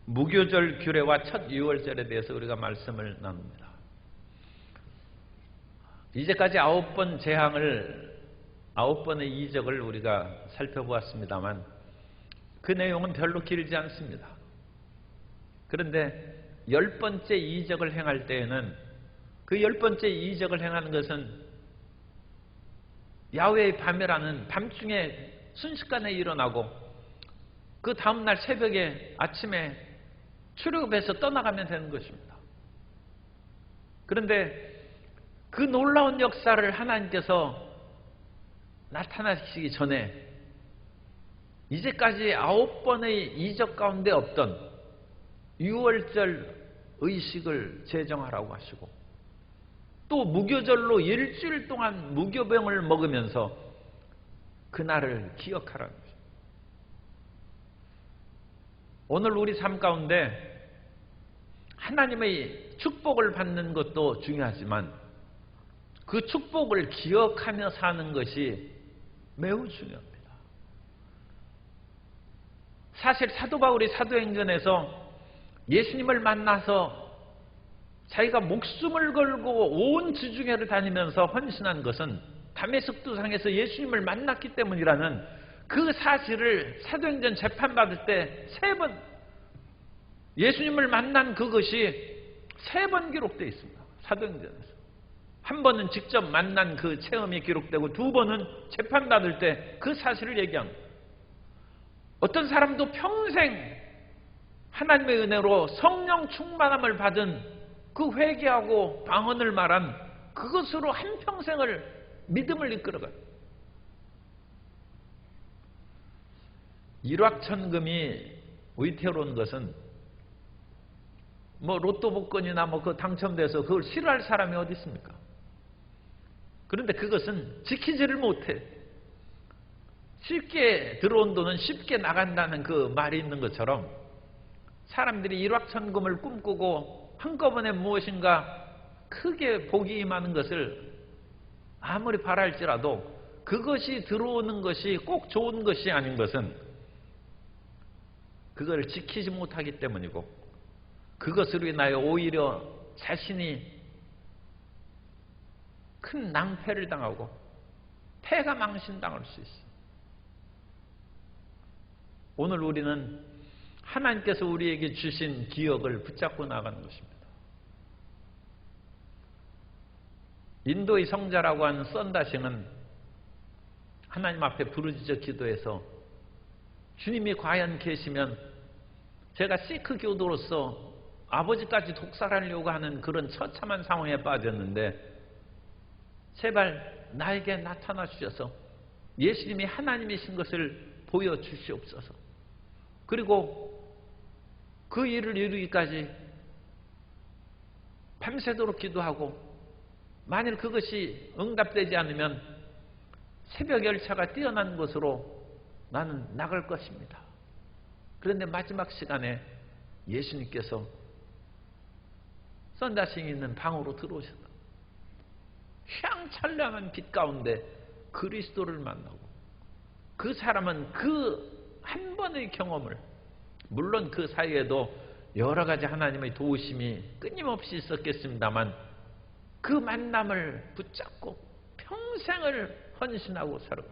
무교절 규례와 첫 유월절에 대해서 우리가 말씀을 나눕니다. 이제까지 9번 재앙을, 9번의 이적을 우리가 살펴보았습니다만 그 내용은 별로 길지 않습니다. 그런데 10번째 이적을 행할 때에는 그 10번째 이적을 행하는 것은 야훼의 밤이라는 밤중에 순식간에 일어나고 그 다음날 새벽에 아침에 출애굽해서 떠나가면 되는 것입니다. 그런데 그 놀라운 역사를 하나님께서 나타나시기 전에 이제까지 9번의 이적 가운데 없던 유월절 의식을 제정하라고 하시고 또 무교절로 일주일 동안 무교병을 먹으면서 그날을 기억하라는 것입니다. 오늘 우리 삶 가운데 하나님의 축복을 받는 것도 중요하지만 그 축복을 기억하며 사는 것이 매우 중요합니다. 사실 사도 바울이 사도행전에서 예수님을 만나서 자기가 목숨을 걸고 온 지중해를 다니면서 헌신한 것은 다메섹 도상에서 예수님을 만났기 때문이라는 그 사실을 사도행전 재판받을 때 3번 예수님을 만난 그것이 3번 기록되어 있습니다. 사도행전에서. 한 번은 직접 만난 그 체험이 기록되고 2번은 재판받을 때 그 사실을 얘기합니다. 어떤 사람도 평생 하나님의 은혜로 성령 충만함을 받은 그 회개하고 방언을 말한 그것으로 한평생을 믿음을 이끌어가요. 일확천금이 위태로운 것은 로또 복권이나 그 당첨돼서 그걸 싫어할 사람이 어디 있습니까? 그런데 그것은 지키지를 못해. 쉽게 들어온 돈은 쉽게 나간다는 그 말이 있는 것처럼 사람들이 일확천금을 꿈꾸고 한꺼번에 무엇인가 크게 복이 임하는 것을 아무리 바랄지라도 그것이 들어오는 것이 꼭 좋은 것이 아닌 것은 그걸 지키지 못하기 때문이고 그것으로 인하여 오히려 자신이 큰 낭패를 당하고 패가 망신당할 수 있어요. 오늘 우리는 하나님께서 우리에게 주신 기억을 붙잡고 나가는 것입니다. 인도의 성자라고 하는 썬다싱은 하나님 앞에 부르짖어 기도해서 주님이 과연 계시면 제가 시크 교도로서 아버지까지 독살하려고 하는 그런 처참한 상황에 빠졌는데 제발 나에게 나타나 주셔서 예수님이 하나님이신 것을 보여주시옵소서. 그리고 그 일을 이루기까지 밤새도록 기도하고 만일 그것이 응답되지 않으면 새벽 열차가 뛰어난 곳으로 나는 나갈 것입니다. 그런데 마지막 시간에 예수님께서 썬다싱이 있는 방으로 들어오셨다. 휘황찬란한 빛 가운데 그리스도를 만나고 그 사람은 그 한 번의 경험을 물론 그 사이에도 여러 가지 하나님의 도우심이 끊임없이 있었겠습니다만 그 만남을 붙잡고 평생을 헌신하고 살고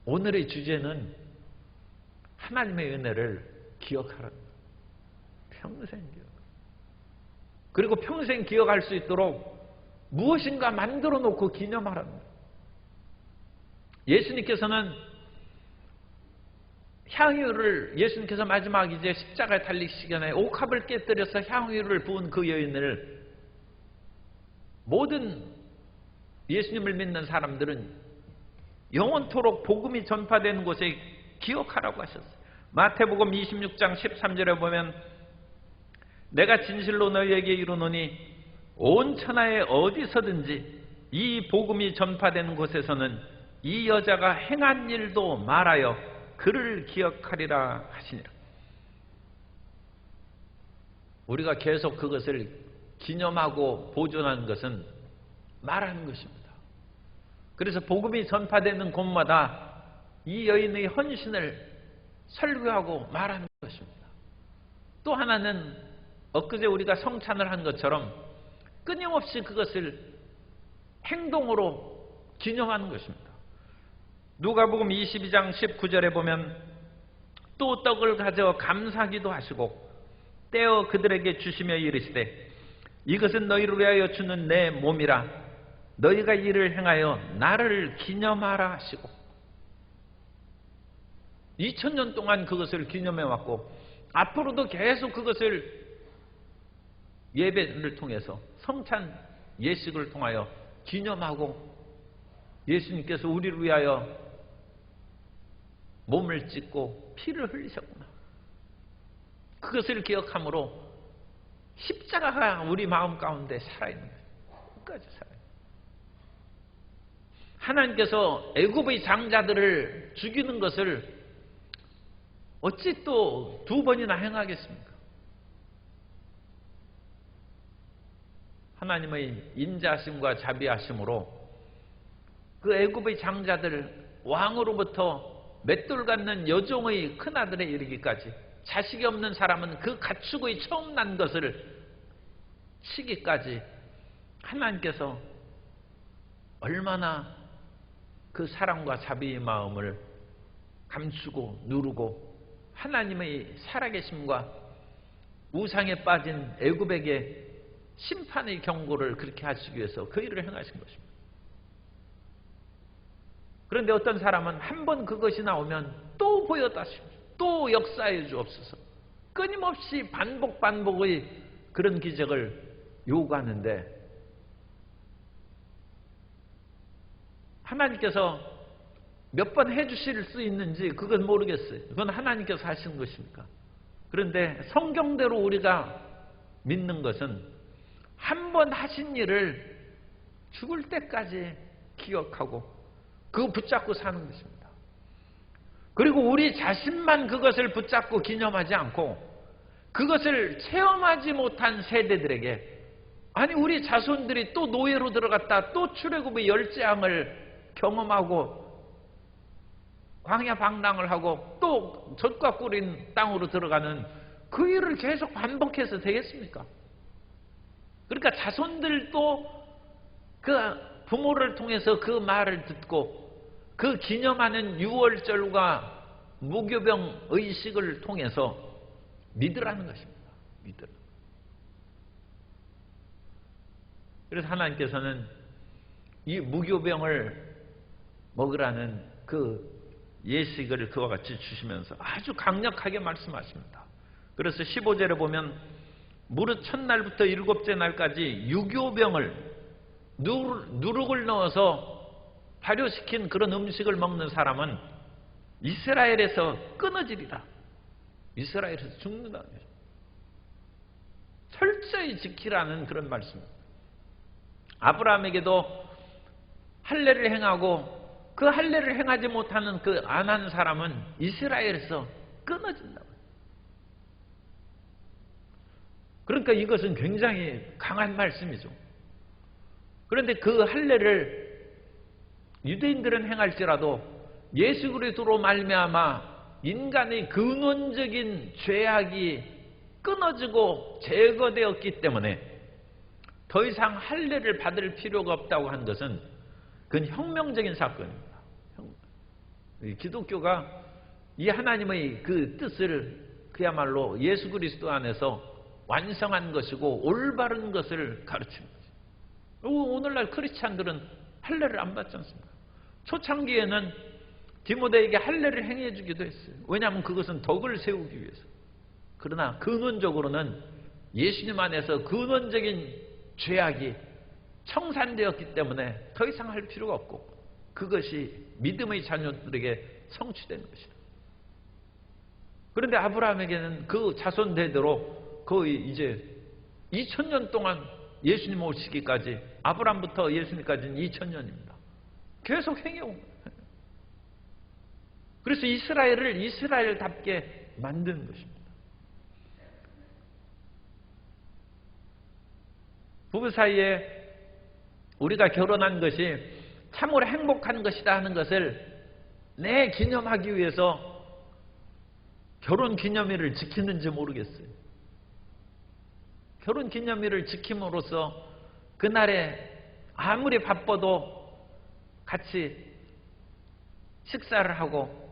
오늘의 주제는 하나님의 은혜를 기억하라는 거예요. 평생 기억. 그리고 평생 기억할 수 있도록 무엇인가 만들어 놓고 기념하라는 거예요. 예수님께서 마지막 이제 십자가에 달리시기 전에 옥합을 깨뜨려서 향유를 부은 그 여인을 모든 예수님을 믿는 사람들은 영원토록 복음이 전파되는 곳에 기억하라고 하셨어요. 마태복음 26장 13절에 보면 내가 진실로 너희에게 이르노니 온 천하에 어디서든지 이 복음이 전파되는 곳에서는 이 여자가 행한 일도 말하여 그를 기억하리라 하시니라. 우리가 계속 그것을 기념하고 보존하는 것은 말하는 것입니다. 그래서 복음이 전파되는 곳마다 이 여인의 헌신을 설교하고 말하는 것입니다. 또 하나는 엊그제 우리가 성찬을 한 것처럼 끊임없이 그것을 행동으로 기념하는 것입니다. 누가복음 22장 19절에 보면 또 떡을 가져 감사기도 하시고 떼어 그들에게 주시며 이르시되 이것은 너희를 위하여 주는 내 몸이라 너희가 이를 행하여 나를 기념하라 하시고 2000년 동안 그것을 기념해 왔고 앞으로도 계속 그것을 예배를 통해서 성찬 예식을 통하여 기념하고 예수님께서 우리를 위하여 몸을 찢고 피를 흘리셨구나. 그것을 기억함으로 십자가가 우리 마음 가운데 살아있는 거예요. 끝까지 살아요. 하나님께서 애굽의 장자들을 죽이는 것을 어찌 또 2번이나 행하겠습니까? 하나님의 인자하심과 자비하심으로 그 애굽의 장자들 왕으로부터 맷돌 갖는 여종의 큰아들에 이르기까지 자식이 없는 사람은 그 가축의 처음 난 것을 치기까지 하나님께서 얼마나 그 사랑과 자비의 마음을 감추고 누르고 하나님의 살아계심과 우상에 빠진 애굽에게 심판의 경고를 그렇게 하시기 위해서 그 일을 행하신 것입니다. 그런데 어떤 사람은 한 번 그것이 나오면 또 보여다시고 또 역사해 주옵소서 끊임없이 반복의 그런 기적을 요구하는데 하나님께서 몇 번 해주실 수 있는지 그건 모르겠어요. 그건 하나님께서 하시는 것입니까? 그런데 성경대로 우리가 믿는 것은 한 번 하신 일을 죽을 때까지 기억하고 그거 붙잡고 사는 것입니다. 그리고 우리 자신만 그것을 붙잡고 기념하지 않고 그것을 체험하지 못한 세대들에게 아니 우리 자손들이 또 노예로 들어갔다 또 출애굽의 열재앙을 경험하고 광야 방랑을 하고 또 젖과 꿀인 땅으로 들어가는 그 일을 계속 반복해서 되겠습니까? 그러니까 자손들도 그 부모를 통해서 그 말을 듣고 그 기념하는 유월절과 무교병 의식을 통해서 믿으라는 것입니다. 믿으라. 그래서 하나님께서는 이 무교병을 먹으라는 그 예식을 그와 같이 주시면서 아주 강력하게 말씀하십니다. 그래서 15절에 보면 무릇 첫날부터 7째 날까지 유교병을 누룩을 넣어서 발효시킨 그런 음식을 먹는 사람은 이스라엘에서 끊어지리라. 이스라엘에서 죽는다는 거죠. 철저히 지키라는 그런 말씀입니다. 아브라함에게도 할례를 행하고 그 할례를 행하지 못하는 그 안 한 사람은 이스라엘에서 끊어진다고. 그러니까 이것은 굉장히 강한 말씀이죠. 그런데 그 할례를 유대인들은 행할지라도 예수 그리스도로 말미암아 인간의 근원적인 죄악이 끊어지고 제거되었기 때문에 더 이상 할례를 받을 필요가 없다고 한 것은 그건 혁명적인 사건입니다. 기독교가 이 하나님의 그 뜻을 그야말로 예수 그리스도 안에서 완성한 것이고 올바른 것을 가르치는 거죠. 오늘날 크리스찬들은 할례를 안 받지 않습니까? 초창기에는 디모데에게 할례를 행해 주기도 했어요. 왜냐하면 그것은 덕을 세우기 위해서. 그러나 근원적으로는 예수님 안에서 근원적인 죄악이 청산되었기 때문에 더 이상 할 필요가 없고 그것이 믿음의 자녀들에게 성취되는 것이다. 그런데 아브라함에게는 그 자손 대대로 거의 이제 2000년 동안 예수님 오시기까지 아브라함부터 예수님까지는 2000년입니다. 계속 행해온 거예요. 그래서 이스라엘을 이스라엘답게 만드는 것입니다. 부부 사이에 우리가 결혼한 것이 참으로 행복한 것이다 하는 것을 내 기념하기 위해서 결혼 기념일을 지키는지 모르겠어요. 결혼 기념일을 지킴으로써 그날에 아무리 바빠도 같이 식사를 하고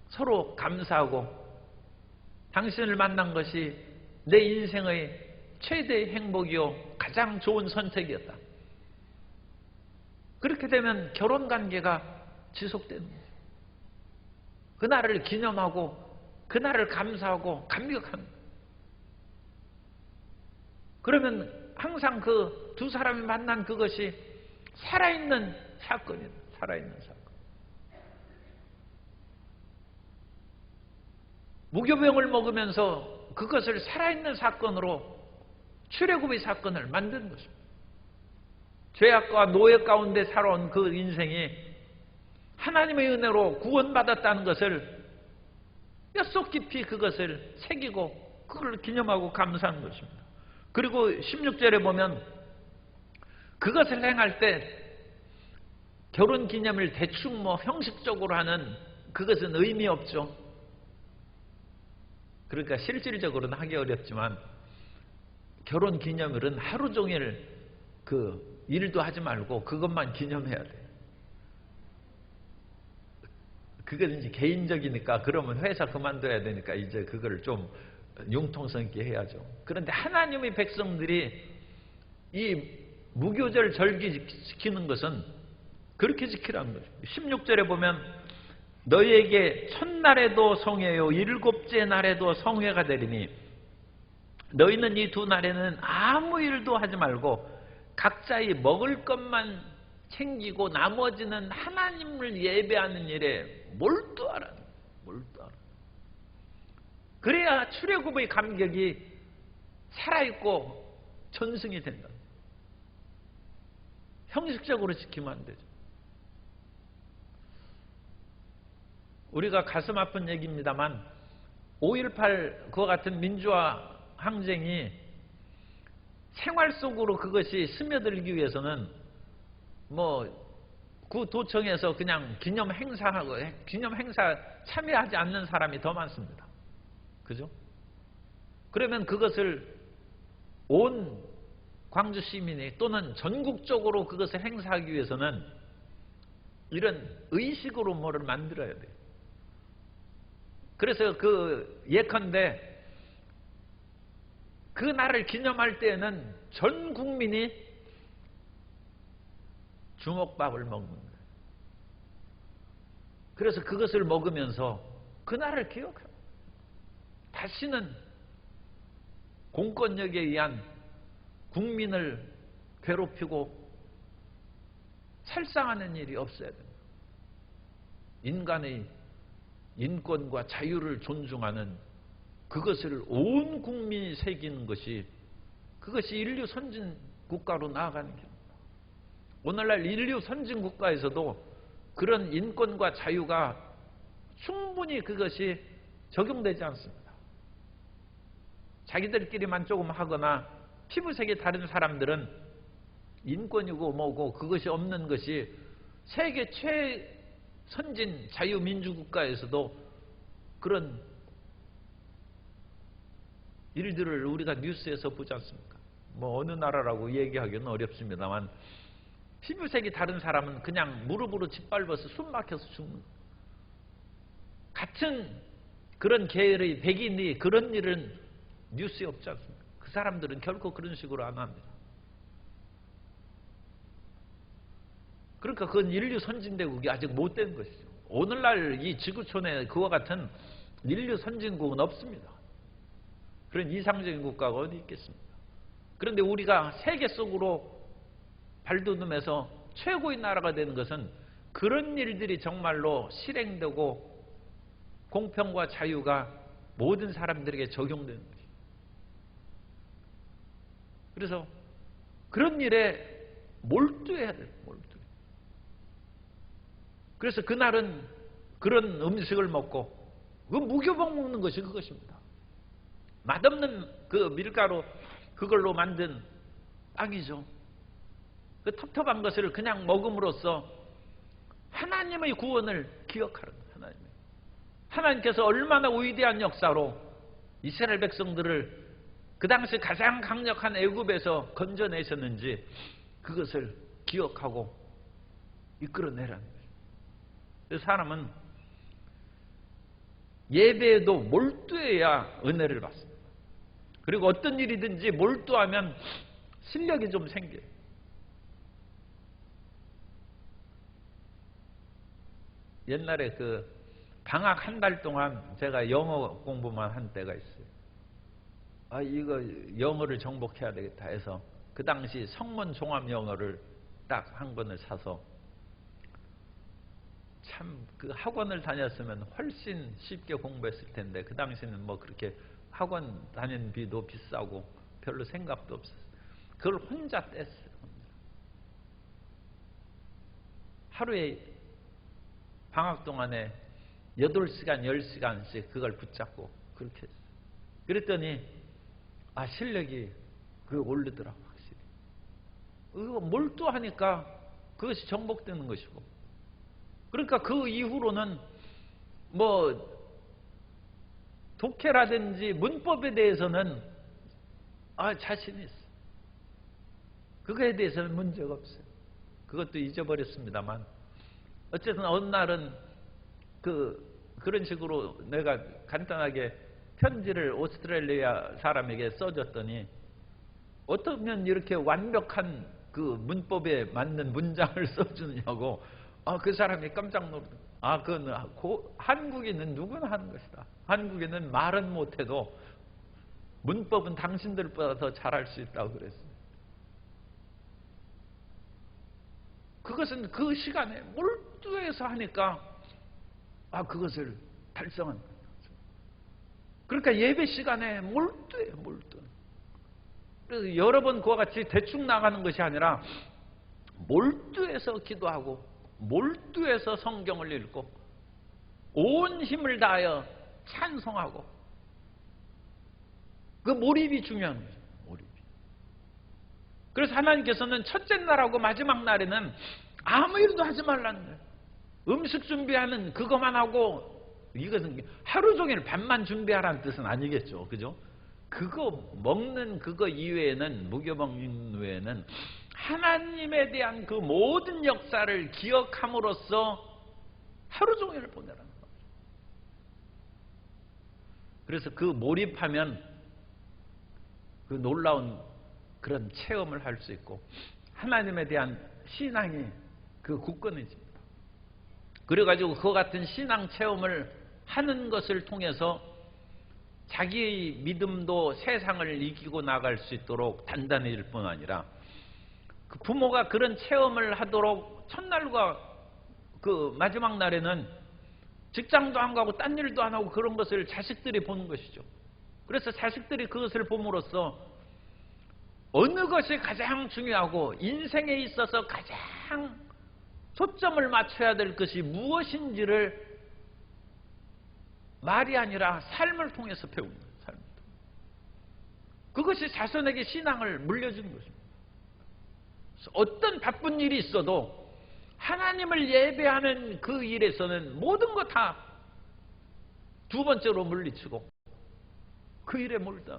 서로 감사하고 당신을 만난 것이 내 인생의 최대의 행복이요 가장 좋은 선택이었다. 그렇게 되면 결혼 관계가 지속되는 거죠. 그날을 기념하고 그날을 감사하고 감격하는 거예요. 그러면 항상 그 두 사람이 만난 그것이 살아있는 사건이에요. 살아있는 사건. 무교병을 먹으면서 그것을 살아있는 사건으로 출애굽의 사건을 만든 것입니다. 죄악과 노예 가운데 살아온 그 인생이 하나님의 은혜로 구원받았다는 것을 뼛속 깊이 그것을 새기고 그걸 기념하고 감사하는 것입니다. 그리고 16절에 보면 그것을 행할 때 결혼기념일 대충 형식적으로 하는 그것은 의미 없죠. 그러니까 실질적으로는 하기 어렵지만 결혼기념일은 하루 종일 그 일도 하지 말고 그것만 기념해야 돼요. 그건 이제 개인적이니까 그러면 회사 그만둬야 되니까 이제 그걸 좀 융통성 있게 해야죠. 그런데 하나님의 백성들이 이 무교절 절기 지키는 것은 그렇게 지키라는 거죠. 16절에 보면 너희에게 첫날에도 성회요 일곱째 날에도 성회가 되리니 너희는 이 두 날에는 아무 일도 하지 말고 각자의 먹을 것만 챙기고 나머지는 하나님을 예배하는 일에 몰두하라. 몰두하라. 그래야 출애굽의 감격이 살아있고 전승이 된다. 형식적으로 지키면 안 되죠. 우리가 가슴 아픈 얘기입니다만 5.18 그와 같은 민주화 항쟁이 생활 속으로 그것이 스며들기 위해서는 그 도청에서 그냥 기념 행사하고 기념 행사 참여하지 않는 사람이 더 많습니다. 그죠? 그러면 그것을 온 광주 시민이 또는 전국적으로 그것을 행사하기 위해서는 이런 의식으로 뭐를 만들어야 돼요. 그래서 그 예컨대 그 날을 기념할 때에는 전 국민이 주먹밥을 먹는 거예요. 그래서 그것을 먹으면서 그 날을 기억해요. 다시는 공권력에 의한 국민을 괴롭히고 살상하는 일이 없어야 됩니다. 인간의 인권과 자유를 존중하는 그것을 온 국민이 새기는 것이 그것이 인류 선진 국가로 나아가는 길입니다. 오늘날 인류 선진 국가에서도 그런 인권과 자유가 충분히 그것이 적용되지 않습니다. 자기들끼리만 조금 하거나 피부색이 다른 사람들은 인권이고 뭐고 그것이 없는 것이 세계 최선진 자유민주국가에서도 그런 일들을 우리가 뉴스에서 보지 않습니까? 어느 나라라고 얘기하기는 어렵습니다만 피부색이 다른 사람은 그냥 무릎으로 짓밟아서 숨 막혀서 죽는 거예요. 같은 그런 계열의 백인이 그런 일은 뉴스에 없지 않습니까? 그 사람들은 결코 그런 식으로 안 합니다. 그러니까 그건 인류 선진대국이 아직 못 된 것이죠. 오늘날 이 지구촌에 그와 같은 인류 선진국은 없습니다. 그런 이상적인 국가가 어디 있겠습니까? 그런데 우리가 세계 속으로 발돋움해서 최고의 나라가 되는 것은 그런 일들이 정말로 실행되고 공평과 자유가 모든 사람들에게 적용되는 거죠. 그래서 그런 일에 몰두해야 돼요. 몰두. 그래서 그날은 그런 음식을 먹고 그 무교복 먹는 것이 그것입니다. 맛없는 그 밀가루 그걸로 만든 빵이죠. 그 텁텁한 것을 그냥 먹음으로써 하나님의 구원을 기억하는 거예요. 하나님께서 얼마나 위대한 역사로 이스라엘 백성들을 그 당시 가장 강력한 애굽에서 건져내셨는지 그것을 기억하고 이끌어내라는 거예요. 그래서 사람은 예배에도 몰두해야 은혜를 받습니다. 그리고 어떤 일이든지 몰두하면 실력이 좀 생겨요. 옛날에 그 방학 한 달 동안 제가 영어 공부만 한 때가 있어요. 이거 영어를 정복해야 되겠다 해서 그 당시 성문 종합 영어를 딱 한 권을 사서 참 그 학원을 다녔으면 훨씬 쉽게 공부했을 텐데 그 당시는 뭐 그렇게 학원 다니는 비도 비싸고 별로 생각도 없었어요. 그걸 혼자 뗐어요. 하루에 방학 동안에 8시간, 10시간씩 그걸 붙잡고 그렇게 했어요. 그랬더니 실력이 오르더라고 확실히. 이거 몰두하니까 그것이 정복되는 것이고. 그러니까 그 이후로는 뭐 독해라든지 문법에 대해서는 자신이 있어. 그거에 대해서는 문제가 없어요. 그것도 잊어버렸습니다만 어쨌든 어느 날은 그런 식으로 내가 간단하게 편지를 오스트레일리아 사람에게 써줬더니 어쩌면 이렇게 완벽한 그 문법에 맞는 문장을 써주느냐고 그 사람이 깜짝 놀랐어요. 그건 한국인은 누구나 하는 것이다. 한국인은 말은 못해도 문법은 당신들보다 더 잘할 수 있다고 그랬어요. 그것은 그 시간에 몰두해서 하니까 그것을 달성한 거예요. 그러니까 예배 시간에 몰두해요. 몰두. 그래서 여러 번 그와 같이 대충 나가는 것이 아니라 몰두해서 기도하고 몰두해서 성경을 읽고 온 힘을 다하여 찬송하고 그 몰입이 중요한 거죠. 몰입이. 그래서 하나님께서는 첫째 날하고 마지막 날에는 아무 일도 하지 말라는 거예요. 음식 준비하는 그것만 하고 이것은 하루 종일 밥만 준비하라는 뜻은 아니겠죠. 그죠? 그거 먹는 그거 이외에는 무교 먹는 외에는 하나님에 대한 그 모든 역사를 기억함으로써 하루 종일을 보내라는 거죠. 그래서 그 몰입하면 그 놀라운 그런 체험을 할 수 있고 하나님에 대한 신앙이 굳건해집니다. 그래가지고 그와 같은 신앙 체험을 하는 것을 통해서 자기의 믿음도 세상을 이기고 나갈 수 있도록 단단해질 뿐 아니라 그 부모가 그런 체험을 하도록 첫날과 그 마지막 날에는 직장도 안 가고 딴 일도 안 하고 그런 것을 자식들이 보는 것이죠. 그래서 자식들이 그것을 봄으로써 어느 것이 가장 중요하고 인생에 있어서 가장 초점을 맞춰야 될 것이 무엇인지를 말이 아니라 삶을 통해서 배우는 거예요. 삶을 통해서. 그것이 자손에게 신앙을 물려주는 것입니다. 어떤 바쁜 일이 있어도 하나님을 예배하는 그 일에서는 모든 것 다 두 번째로 물리치고 그 일에 몰다.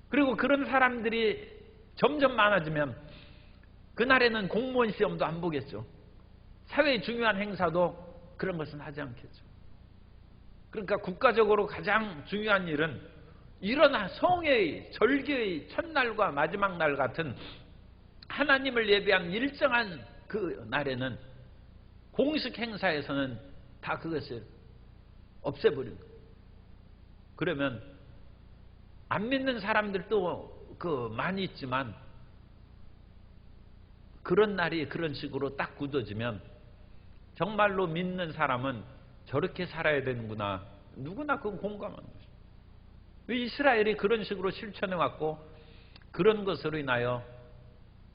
그리고 그런 사람들이 점점 많아지면 그날에는 공무원 시험도 안 보겠죠. 사회의 중요한 행사도 그런 것은 하지 않겠죠. 그러니까 국가적으로 가장 중요한 일은 일어나 성회의 절기의 첫날과 마지막 날 같은 하나님을 예배한 일정한 그 날에는 공식 행사에서는 다 그것을 없애버린 거예요. 그러면 안 믿는 사람들도 많이 있지만 그런 날이 그런 식으로 딱 굳어지면 정말로 믿는 사람은 저렇게 살아야 되는구나. 누구나 그건 공감하는 것이죠. 이스라엘이 그런 식으로 실천해왔고 그런 것으로 인하여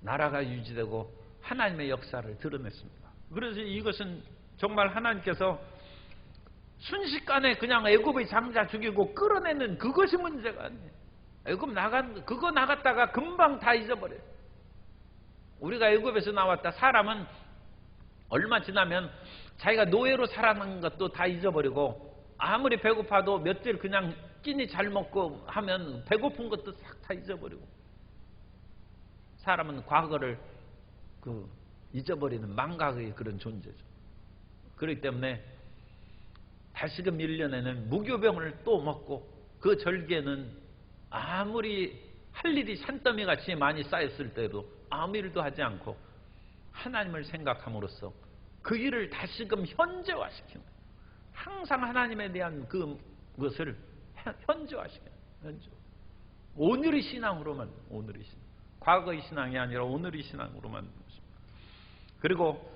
나라가 유지되고 하나님의 역사를 드러냈습니다. 그래서 이것은 정말 하나님께서 순식간에 그냥 애굽의 장자 죽이고 끌어내는 그것이 문제가 아니에요. 애굽 그거 나갔다가 금방 다 잊어버려요. 우리가 애굽에서 나왔다. 사람은 얼마 지나면 자기가 노예로 살아난 것도 다 잊어버리고 아무리 배고파도 며칠 그냥 끼니 잘 먹고 하면 배고픈 것도 싹 다 잊어버리고 사람은 과거를 잊어버리는 망각의 그런 존재죠. 그렇기 때문에 다시금 1년에는 무교병을 또 먹고 그 절기에는 아무리 할 일이 산더미 같이 많이 쌓였을 때도 아무 일도 하지 않고 하나님을 생각함으로써 그 일을 다시금 현재화시키는 거예요. 항상 하나님에 대한 그것을 현재화시키는 거예요. 오늘의 신앙으로만, 오늘의 신앙. 과거의 신앙이 아니라 오늘의 신앙으로만. 그리고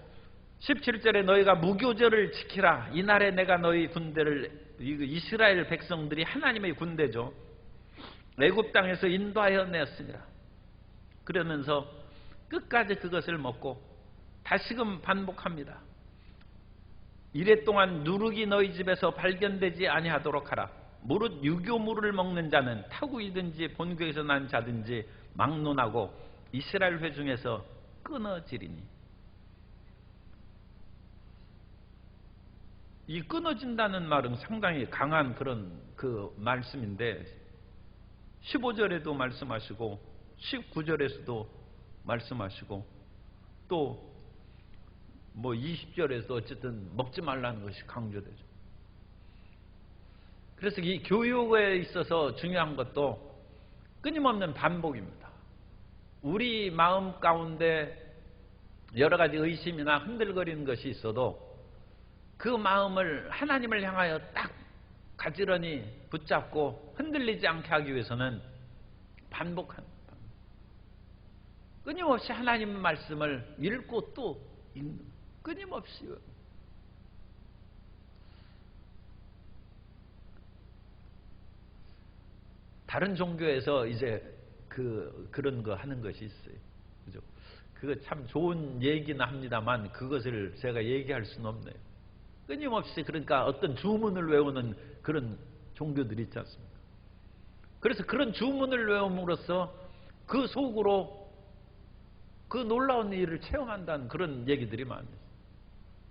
17절에 너희가 무교절을 지키라. 이날에 내가 너희 군대를, 이스라엘 백성들이 하나님의 군대죠. 애굽 땅에서 인도하여 냈으니라. 그러면서 끝까지 그것을 먹고 다시금 반복합니다. 이래 동안 누룩이 너희 집에서 발견되지 아니하도록 하라. 무릇 유교물을 먹는 자는 타국이든지 본교에서 난 자든지 막론하고 이스라엘 회중에서 끊어지리니. 이 끊어진다는 말은 상당히 강한 그런 말씀인데 15절에도 말씀하시고 19절에서도 말씀하시고 또 20절에서 어쨌든 먹지 말라는 것이 강조되죠. 그래서 이 교육에 있어서 중요한 것도 끊임없는 반복입니다. 우리 마음 가운데 여러 가지 의심이나 흔들거리는 것이 있어도 그 마음을 하나님을 향하여 딱 가지런히 붙잡고 흔들리지 않게 하기 위해서는 반복하는 거예요. 끊임없이 하나님 말씀을 읽고 또 읽는 거예요. 끊임없이. 다른 종교에서 이제 그런 거 하는 것이 있어요. 그죠? 그거 참 좋은 얘기는 합니다만 그것을 제가 얘기할 수는 없네요. 끊임없이 그러니까 어떤 주문을 외우는 그런 종교들이 있지 않습니까? 그래서 그런 주문을 외움으로써 그 속으로 그 놀라운 일을 체험한다는 그런 얘기들이 많아요.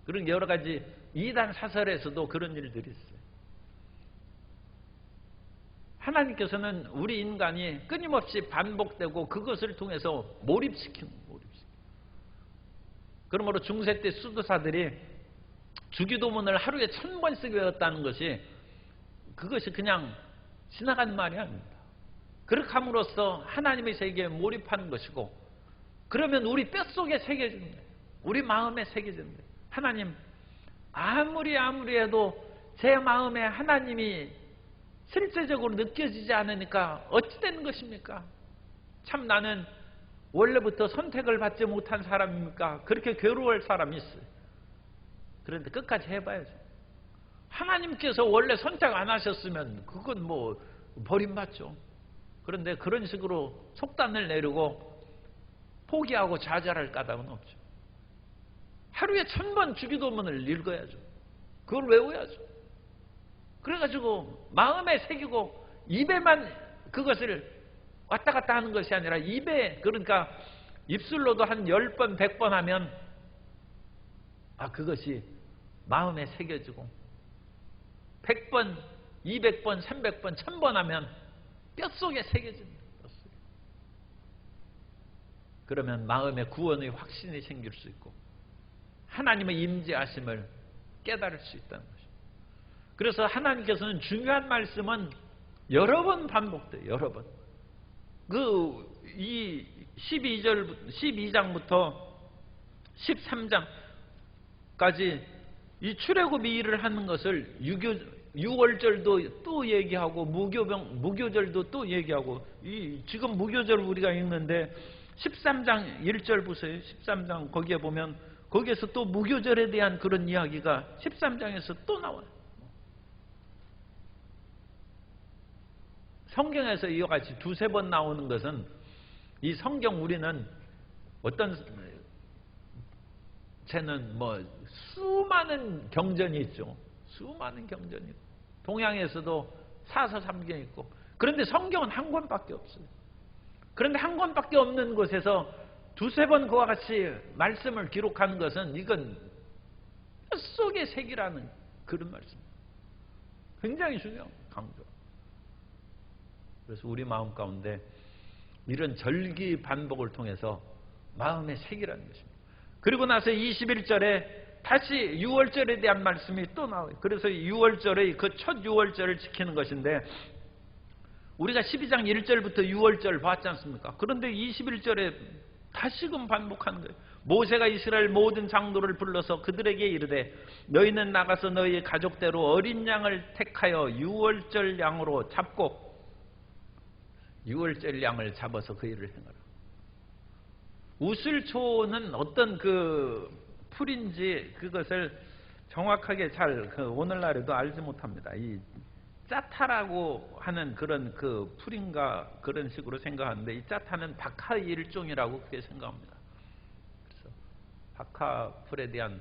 그런 여러 가지 이단 사설에서도 그런 일들이 있어요. 하나님께서는 우리 인간이 끊임없이 반복되고 그것을 통해서 몰입시키는 거예요. 그러므로 중세 때 수도사들이 주기도문을 하루에 1000번씩 외웠다는 것이 그것이 그냥 지나간 말이 아닙니다. 그렇게 함으로써 하나님의 세계에 몰입하는 것이고 그러면 우리 뼛속에 새겨지는 거예요. 우리 마음에 새겨지는 거예요. 하나님 아무리 해도 제 마음에 하나님이 실제적으로 느껴지지 않으니까 어찌 되는 것입니까? 참 나는 원래부터 선택을 받지 못한 사람입니까? 그렇게 괴로워할 사람이 있어요. 그런데 끝까지 해봐야죠. 하나님께서 원래 선택 안 하셨으면 그건 버림받죠. 그런데 그런 식으로 속단을 내리고 포기하고 좌절할 까닭은 없죠. 하루에 1000번 주기도문을 읽어야죠. 그걸 외워야죠. 그래가지고 마음에 새기고 입에만 그것을 왔다 갔다 하는 것이 아니라 입에 그러니까 입술로도 한 10번 100번 하면 그것이 마음에 새겨지고 100번 200번 300번 1000번 하면 뼛속에 새겨집니다. 뼛속에. 그러면 마음에 구원의 확신이 생길 수 있고 하나님의 임재하심을 깨달을 수 있다는 것입니다. 그래서 하나님께서는 중요한 말씀은 여러 번 반복돼요. 여러 번. 이 12장부터 13장까지 이 출애굽 이 일을 하는 것을 유월절도 또 얘기하고 무교절도 또 얘기하고 지금 무교절 우리가 읽는데 13장 1절 보세요. 13장 거기에 보면 거기에서 또 무교절에 대한 그런 이야기가 13장에서 또 나와요. 성경에서 이와 같이 두세 번 나오는 것은 이 성경 우리는 어떤 쟤는 수많은 경전이 있죠. 수많은 경전이 있고 동양에서도 사서삼경이 있고 그런데 성경은 한 권밖에 없어요. 그런데 한 권밖에 없는 곳에서 두세 번 그와 같이 말씀을 기록하는 것은 이건 뼛속에 새기라는 그런 말씀. 굉장히 중요한 강조. 그래서 우리 마음 가운데 이런 절기 반복을 통해서 마음에 새기라는 것입니다. 그리고 나서 21절에 다시 6월절에 대한 말씀이 또 나와요. 그래서 6월절의 그 첫 6월절을 지키는 것인데 우리가 12장 1절부터 6월절 봤지 않습니까? 그런데 21절에 다시금 반복하는 거예요. 모세가 이스라엘 모든 장로를 불러서 그들에게 이르되 너희는 나가서 너희의 가족대로 어린 양을 택하여 6월절 양으로 잡고 6월절 양을 잡아서 그 일을 행하라. 우슬초는 어떤 그 풀인지 그것을 정확하게 잘 오늘날에도 알지 못합니다. 이 짜타라고 하는 그런 그 풀인가 그런 식으로 생각하는데 이 짜타는 박하 일종이라고 그렇게 생각합니다. 그래서 박하 풀에 대한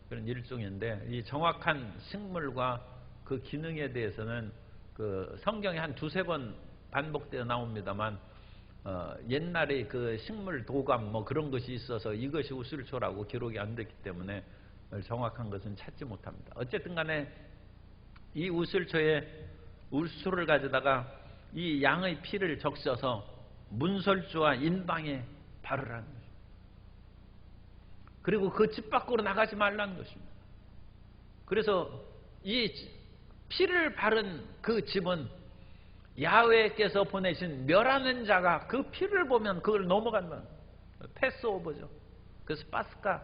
그런 일종인데 이 정확한 식물과 그 기능에 대해서는 그 성경에 한 두세 번 반복되어 나옵니다만 옛날에 그 식물 도감 뭐 그런 것이 있어서 이것이 우슬초라고 기록이 안 됐기 때문에 정확한 것은 찾지 못합니다. 어쨌든 간에 이 우슬초에 우슬초를 가져다가 이 양의 피를 적셔서 문설주와 인방에 바르라는 것입니다. 그리고 그 집 밖으로 나가지 말라는 것입니다. 그래서 이 피를 바른 그 집은 야훼께서 보내신 멸하는 자가 그 피를 보면 그걸 넘어간다는 패스오버죠. 그래서 파스카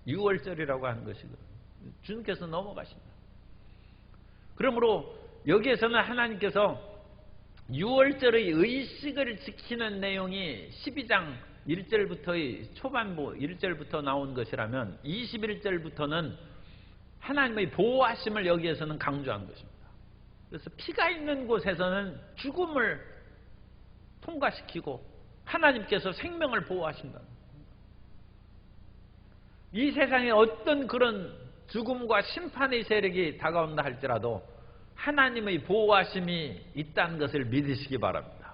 6월절이라고 하는 것이거든요. 주님께서 넘어가신다. 그러므로 여기에서는 하나님께서 6월절의 의식을 지키는 내용이 12장 1절부터의 초반부 1절부터 나온 것이라면 21절부터는 하나님의 보호하심을 여기에서는 강조한 것입니다. 그래서 피가 있는 곳에서는 죽음을 통과시키고 하나님께서 생명을 보호하신다. 이 세상에 어떤 그런 죽음과 심판의 세력이 다가온다 할지라도 하나님의 보호하심이 있다는 것을 믿으시기 바랍니다.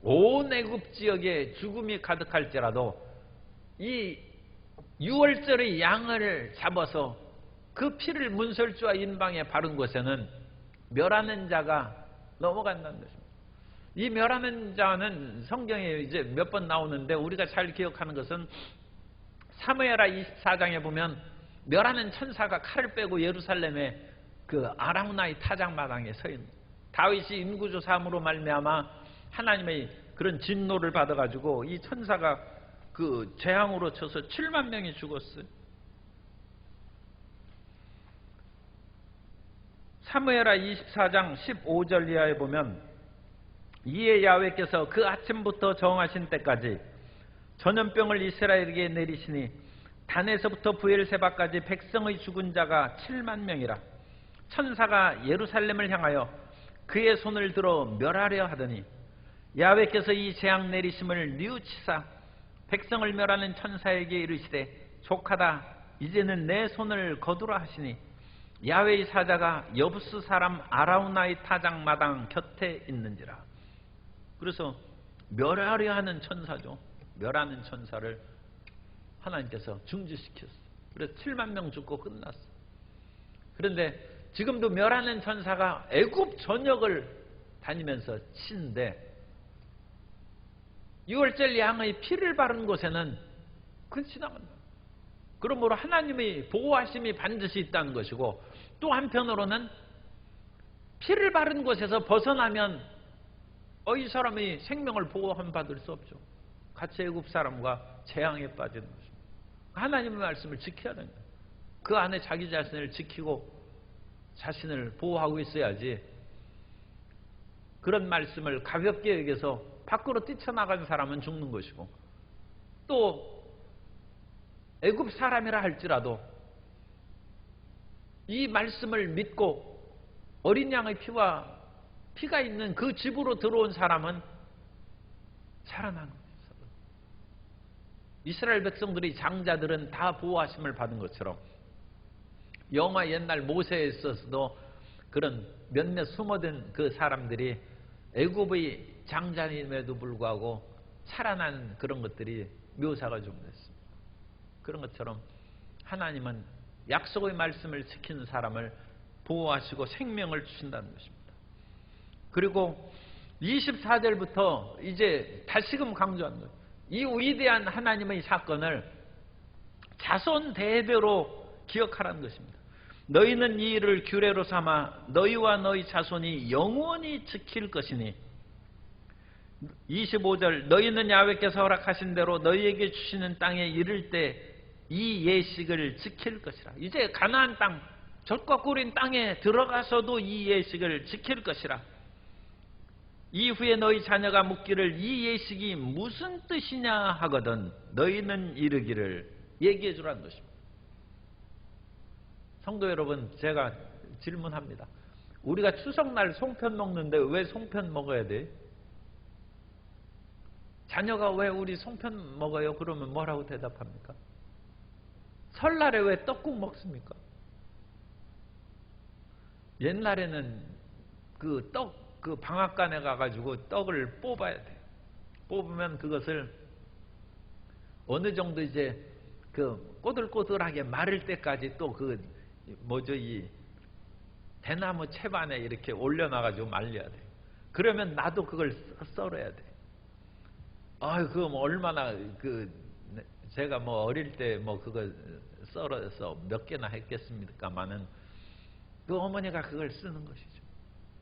온 애굽 지역에 죽음이 가득할지라도 이 6월절의 양을 잡아서 그 피를 문설주와 인방에 바른 곳에는 멸하는 자가 넘어간다는 것입니다. 이 멸하는 자는 성경에 이제 몇 번 나오는데 우리가 잘 기억하는 것은 사무엘하 24장에 보면 멸하는 천사가 칼을 빼고 예루살렘의 그 아라우나의 타작마당에 서 있는 다윗이 인구조사함으로 말미암아 하나님의 그런 진노를 받아가지고 이 천사가 그 재앙으로 쳐서 7만 명이 죽었어요. 사무엘하 24장 15절 이하에 보면 이에 야훼께서 그 아침부터 정하신 때까지 전염병을 이스라엘에게 내리시니 단에서부터 부엘세바까지 백성의 죽은 자가 7만 명이라. 천사가 예루살렘을 향하여 그의 손을 들어 멸하려 하더니 야훼께서 이 재앙 내리심을 뉘우치사 백성을 멸하는 천사에게 이르시되 족하다 이제는 내 손을 거두라 하시니 야훼의 사자가 여부스 사람 아라우나의 타작마당 곁에 있는지라. 그래서 멸하려 하는 천사죠. 멸하는 천사를 하나님께서 중지시켰어요. 그래서 7만 명 죽고 끝났어요. 그런데 지금도 멸하는 천사가 애굽 전역을 다니면서 치는데 6월절 양의 피를 바른 곳에는 그건 지나간다. 그러므로 하나님의 보호하심이 반드시 있다는 것이고 또 한편으로는 피를 바른 곳에서 벗어나면 이 사람이 생명을 보호받을 수 없죠. 같이 애굽 사람과 재앙에 빠지는 것입니다. 하나님의 말씀을 지켜야 됩니다. 그 안에 자기 자신을 지키고 자신을 보호하고 있어야지 그런 말씀을 가볍게 여겨서 밖으로 뛰쳐나간 사람은 죽는 것이고 또 애굽 사람이라 할지라도 이 말씀을 믿고 어린 양의 피가 있는 그 집으로 들어온 사람은 살아나는 거예요. 이스라엘 백성들이 장자들은 다 보호하심을 받은 것처럼 영화 옛날 모세에 있어서도 그런 몇몇 숨어든 그 사람들이 애굽의 장자임에도 불구하고 살아난 그런 것들이 묘사가 좀 됐습니다. 그런 것처럼 하나님은 약속의 말씀을 지키는 사람을 보호하시고 생명을 주신다는 것입니다. 그리고 24절부터 이제 다시금 강조하는 거예요. 이 위대한 하나님의 사건을 자손 대대로 기억하라는 것입니다. 너희는 이 일을 규례로 삼아 너희와 너희 자손이 영원히 지킬 것이니 25절 너희는 야훼께서 허락하신 대로 너희에게 주시는 땅에 이를 때 이 예식을 지킬 것이라. 이제 가나안 땅 젖과 꿀인 땅에 들어가서도 이 예식을 지킬 것이라. 이후에 너희 자녀가 묻기를 이 예식이 무슨 뜻이냐 하거든 너희는 이르기를 얘기해 주라는 것입니다. 성도 여러분, 제가 질문합니다. 우리가 추석날 송편 먹는데 왜 송편 먹어야 돼? 자녀가 왜 우리 송편 먹어요? 그러면 뭐라고 대답합니까? 설날에 왜 떡국 먹습니까? 옛날에는 그 방앗간에 가가지고 떡을 뽑아야 돼. 뽑으면 그것을 어느 정도 이제 그 꼬들꼬들하게 마를 때까지 또 이 대나무 채반에 이렇게 올려놔가지고 말려야 돼. 그러면 나도 그걸 썰어야 돼. 그거 뭐 얼마나 제가 뭐 어릴 때 뭐 그거 썰어서 몇 개나 했겠습니까만은 그 어머니가 그걸 쓰는 것이죠.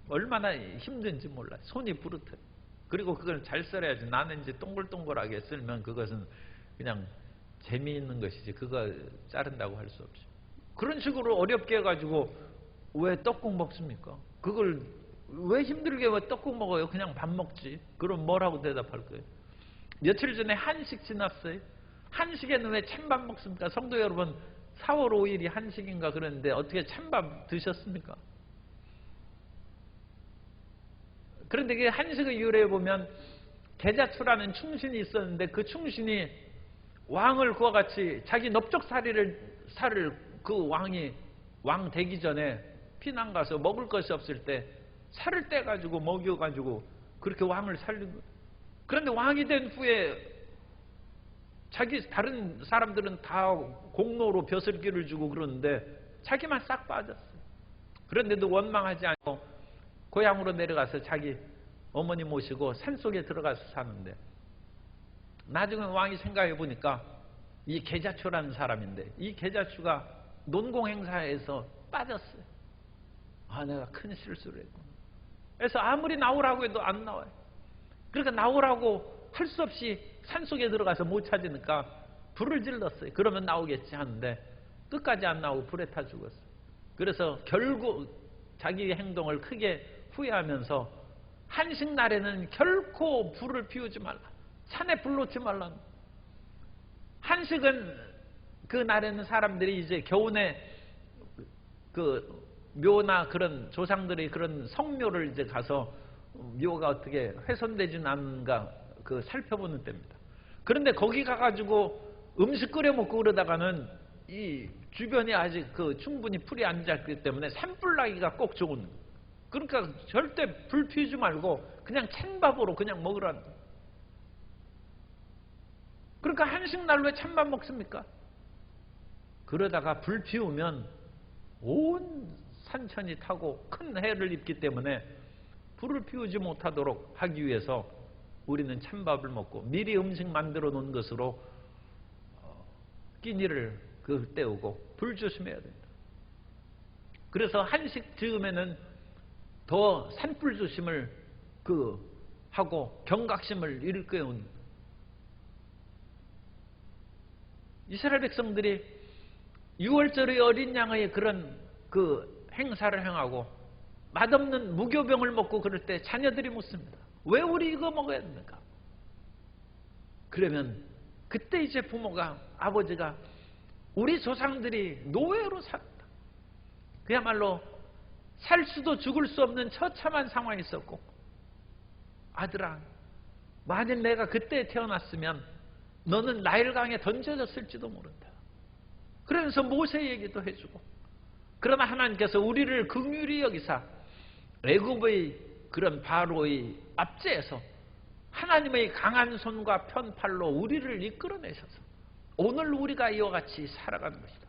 얼마나 힘든지 몰라요. 손이 부르터요. 그리고 그걸 잘 썰어야지. 나는 이제 동글동글하게 썰면 그것은 그냥 재미있는 것이지 그거 자른다고 할 수 없죠. 그런 식으로 어렵게 해가지고 왜 떡국 먹습니까? 그걸 왜 힘들게 왜 떡국 먹어요? 그냥 밥 먹지. 그럼 뭐라고 대답할 거예요? 며칠 전에 한식 지났어요. 한식에는 왜 찬밥 먹습니까? 성도 여러분, 4월 5일이 한식인가 그랬는데 어떻게 찬밥 드셨습니까? 그런데 그 한식의 유래에 보면 계자추라는 충신이 있었는데 그 충신이 왕을 그와 같이 자기 넓적살을 그 왕이 왕 되기 전에 피난 가서 먹을 것이 없을 때 살을 떼가지고 먹여가지고 그렇게 왕을 살린 거예요. 그런데 왕이 된 후에 다른 사람들은 다 공로로 벼슬기를 주고 그러는데 자기만 싹 빠졌어요. 그런데도 원망하지 않고 고향으로 내려가서 자기 어머니 모시고 산속에 들어가서 사는데 나중에 왕이 생각해 보니까 이 계자추라는 사람인데 이 계자추가 논공행사에서 빠졌어요. 내가 큰 실수를 했구나. 그래서 아무리 나오라고 해도 안 나와요. 그러니까 나오라고 할 수 없이 산속에 들어가서 못 찾으니까 불을 질렀어요. 그러면 나오겠지 하는데 끝까지 안 나오고 불에 타 죽었어요. 그래서 결국 자기 행동을 크게 후회하면서 한식날에는 결코 불을 피우지 말라. 산에 불 놓지 말라. 한식은 그 날에는 사람들이 이제 겨우내 그 묘나 그런 조상들의 그런 성묘를 이제 가서 묘가 어떻게 훼손되진 않는가 살펴보는 때입니다. 그런데 거기 가가지고 음식 끓여 먹고 그러다가는 이 주변이 아직 충분히 풀이 안 잤기 때문에 산불 나기가 꼭 좋은 거예요. 그러니까 절대 불 피우지 말고 그냥 찬밥으로 그냥 먹으라는 거예요. 그러니까 한식날 왜 찬밥 먹습니까? 그러다가 불 피우면 온 산천이 타고 큰 해를 입기 때문에 불을 피우지 못하도록 하기 위해서 우리는 찬밥을 먹고 미리 음식 만들어 놓은 것으로 끼니를 때우고 불 조심해야 됩니다. 그래서 한식 즈음에는 더 산불 조심을 하고 경각심을 일깨운 이스라엘 백성들이 6월절의 어린 양의 그런 행사를 행하고 맛없는 무교병을 먹고 그럴 때 자녀들이 묻습니다. 왜 우리 이거 먹어야 됩니까? 그러면 그때 이제 부모가 아버지가 우리 조상들이 노예로 살았다. 그야말로 살 수도 죽을 수 없는 처참한 상황이 있었고 아들아 만일 내가 그때 태어났으면 너는 나일강에 던져졌을지도 모른다. 그러면서 모세 얘기도 해주고 그러나 하나님께서 우리를 긍휼히 여기사 애굽의 그런 바로의 압제에서 하나님의 강한 손과 편팔로 우리를 이끌어내셔서 오늘 우리가 이와 같이 살아가는 것이다.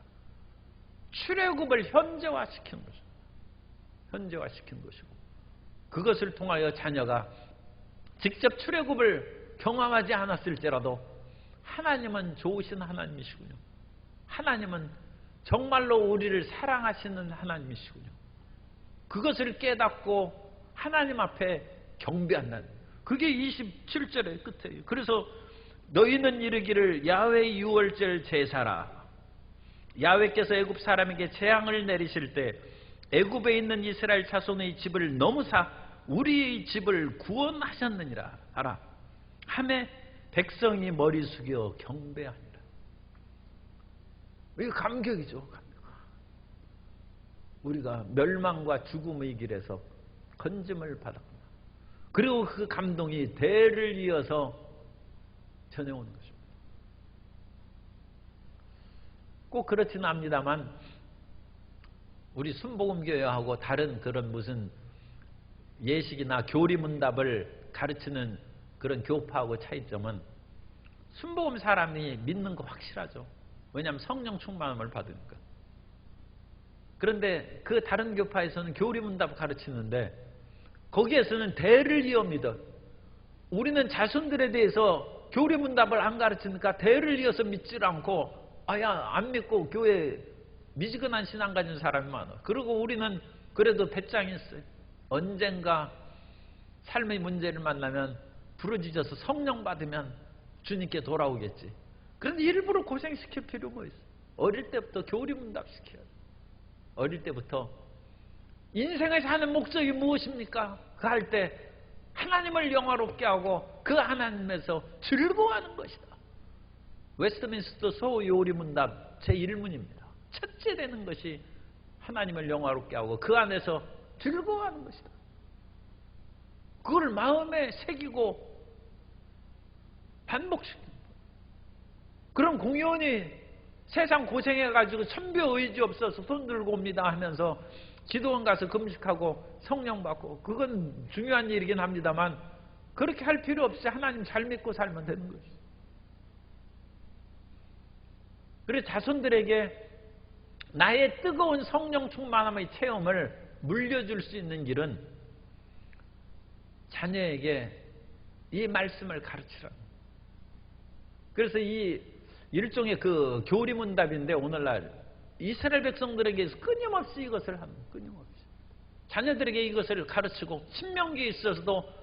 출애굽을 현재화시킨 것이고, 그것을 통하여 자녀가 직접 출애굽을 경험하지 않았을지라도 하나님은 좋으신 하나님이시군요. 하나님은 정말로 우리를 사랑하시는 하나님이시군요. 그것을 깨닫고 하나님 앞에 경배한다는, 그게 27절의 끝이에요. 그래서 너희는 이르기를 야훼의 유월절 제사라. 야훼께서 애굽 사람에게 재앙을 내리실 때 애굽에 있는 이스라엘 자손의 집을 넘으사 우리의 집을 구원하셨느니라 하라. 하매 백성이 머리 숙여 경배하니라. 이거 감격이죠. 감격. 우리가 멸망과 죽음의 길에서 건짐을 받았구나. 그리고 그 감동이 대를 이어서 전해오는 것입니다. 꼭 그렇지는 않습니다만 우리 순복음교회하고 다른 그런 무슨 예식이나 교리문답을 가르치는 그런 교파하고 차이점은, 순복음 사람이 믿는 거 확실하죠. 왜냐하면 성령 충만함을 받으니까. 그런데 그 다른 교파에서는 교리문답 가르치는데 거기에서는 대를 이어 믿어. 우리는 자손들에 대해서 교리문답을 안 가르치니까 대를 이어서 믿질 않고, 아야 안 믿고 교회 미지근한 신앙 가진 사람이 많아. 그리고 우리는 그래도 배짱이 있어요. 언젠가 삶의 문제를 만나면 부르짖어서 성령 받으면 주님께 돌아오겠지. 그런데 일부러 고생시킬 필요 뭐 있어. 어릴 때부터 교리문답 시켜야 돼. 어릴 때부터 인생을 사는 목적이 무엇입니까? 그 할 때 하나님을 영화롭게 하고 그 하나님에서 즐거워하는 것이다. 웨스트민스터 소요리문답 제1문입니다. 첫째 되는 것이 하나님을 영화롭게 하고 그 안에서 즐거워하는 것이다. 그걸 마음에 새기고 반복시킵니다. 그럼 공연히 세상 고생해가지고 천벼 의지 없어서 손 들고 옵니다 하면서 기도원 가서 금식하고 성령 받고, 그건 중요한 일이긴 합니다만 그렇게 할 필요 없이 하나님 잘 믿고 살면 되는 것이죠. 그래서 자손들에게 나의 뜨거운 성령 충만함의 체험을 물려줄 수 있는 길은 자녀에게 이 말씀을 가르치라. 그래서 이 일종의 그 교리문답인데, 오늘날 이스라엘 백성들에게 끊임없이 이것을 합니다. 끊임없이 자녀들에게 이것을 가르치고, 신명기에 있어서도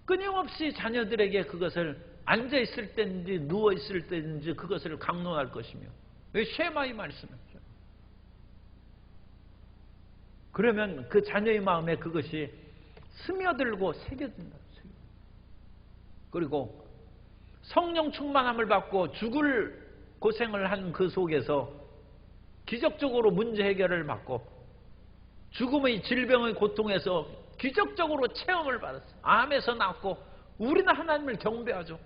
끊임없이 자녀들에게 그것을 앉아있을 때인지 누워있을 때인지 그것을 강론할 것이며, 쉐마의 말씀이죠. 그러면 그 자녀의 마음에 그것이 스며들고 새겨진다. 그리고 성령 충만함을 받고 죽을 고생을 한 그 속에서 기적적으로 문제 해결을 받고 죽음의 질병의 고통에서 기적적으로 체험을 받았어요. 암에서 낫고 우리는 하나님을 경배하죠.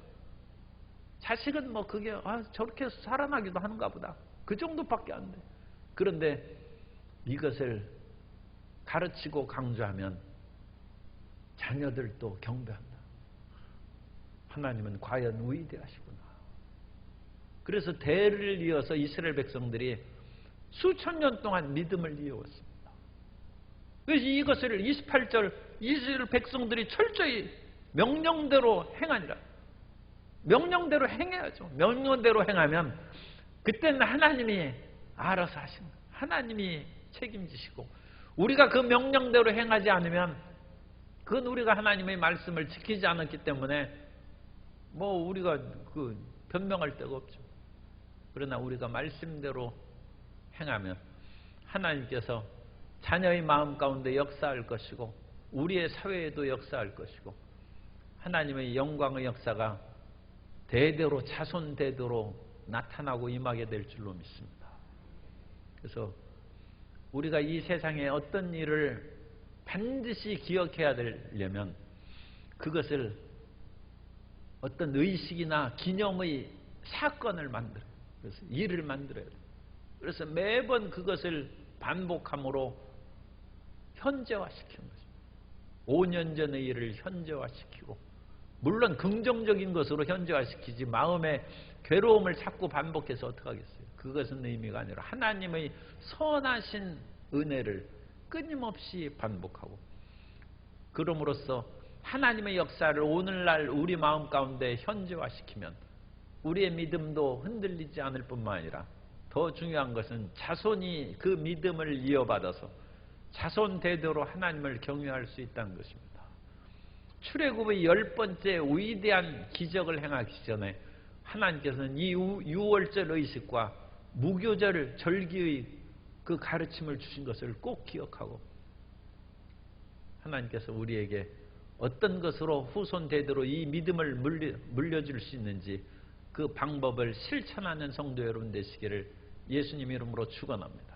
자식은 뭐 그게 저렇게 해서 살아나기도 하는가 보다. 그 정도밖에 안 돼. 그런데 이것을 가르치고 강조하면 자녀들도 경배한다. 하나님은 과연 위대하시구나. 그래서 대를 이어서 이스라엘 백성들이 수천 년 동안 믿음을 이어왔습니다. 그래서 이것을 28절 이스라엘 백성들이 철저히 명령대로 행하니라. 명령대로 행해야죠. 명령대로 행하면 그때는 하나님이 알아서 하십니다. 하나님이 책임지시고, 우리가 그 명령대로 행하지 않으면 그건 우리가 하나님의 말씀을 지키지 않았기 때문에 뭐 우리가 그 변명할 데가 없죠. 그러나 우리가 말씀대로 행하면 하나님께서 자녀의 마음 가운데 역사할 것이고 우리의 사회에도 역사할 것이고 하나님의 영광의 역사가 대대로 자손 대대로 나타나고 임하게 될 줄로 믿습니다. 그래서 우리가 이 세상에 어떤 일을 반드시 기억해야 되려면 그것을 어떤 의식이나 기념의 사건을 만들어요. 그래서 일을 만들어야 돼요. 그래서 매번 그것을 반복함으로 현재화시키는 것입니다. 5년 전의 일을 현재화시키고, 물론 긍정적인 것으로 현재화시키지 마음의 괴로움을 자꾸 반복해서 어떡하겠어요. 그것은 의미가 아니라 하나님의 선하신 은혜를 끊임없이 반복하고, 그럼으로써 하나님의 역사를 오늘날 우리 마음 가운데 현재화시키면 우리의 믿음도 흔들리지 않을 뿐만 아니라 더 중요한 것은 자손이 그 믿음을 이어받아서 자손 대대로 하나님을 경외할 수 있다는 것입니다. 출애굽의 10번째 위대한 기적을 행하기 전에 하나님께서는 이 유월절 의식과 무교절 절기의 그 가르침을 주신 것을 꼭 기억하고, 하나님께서 우리에게 어떤 것으로 후손 대대로 이 믿음을 물려줄 수 있는지 그 방법을 실천하는 성도 여러분 되시기를 예수님 이름으로 축원합니다.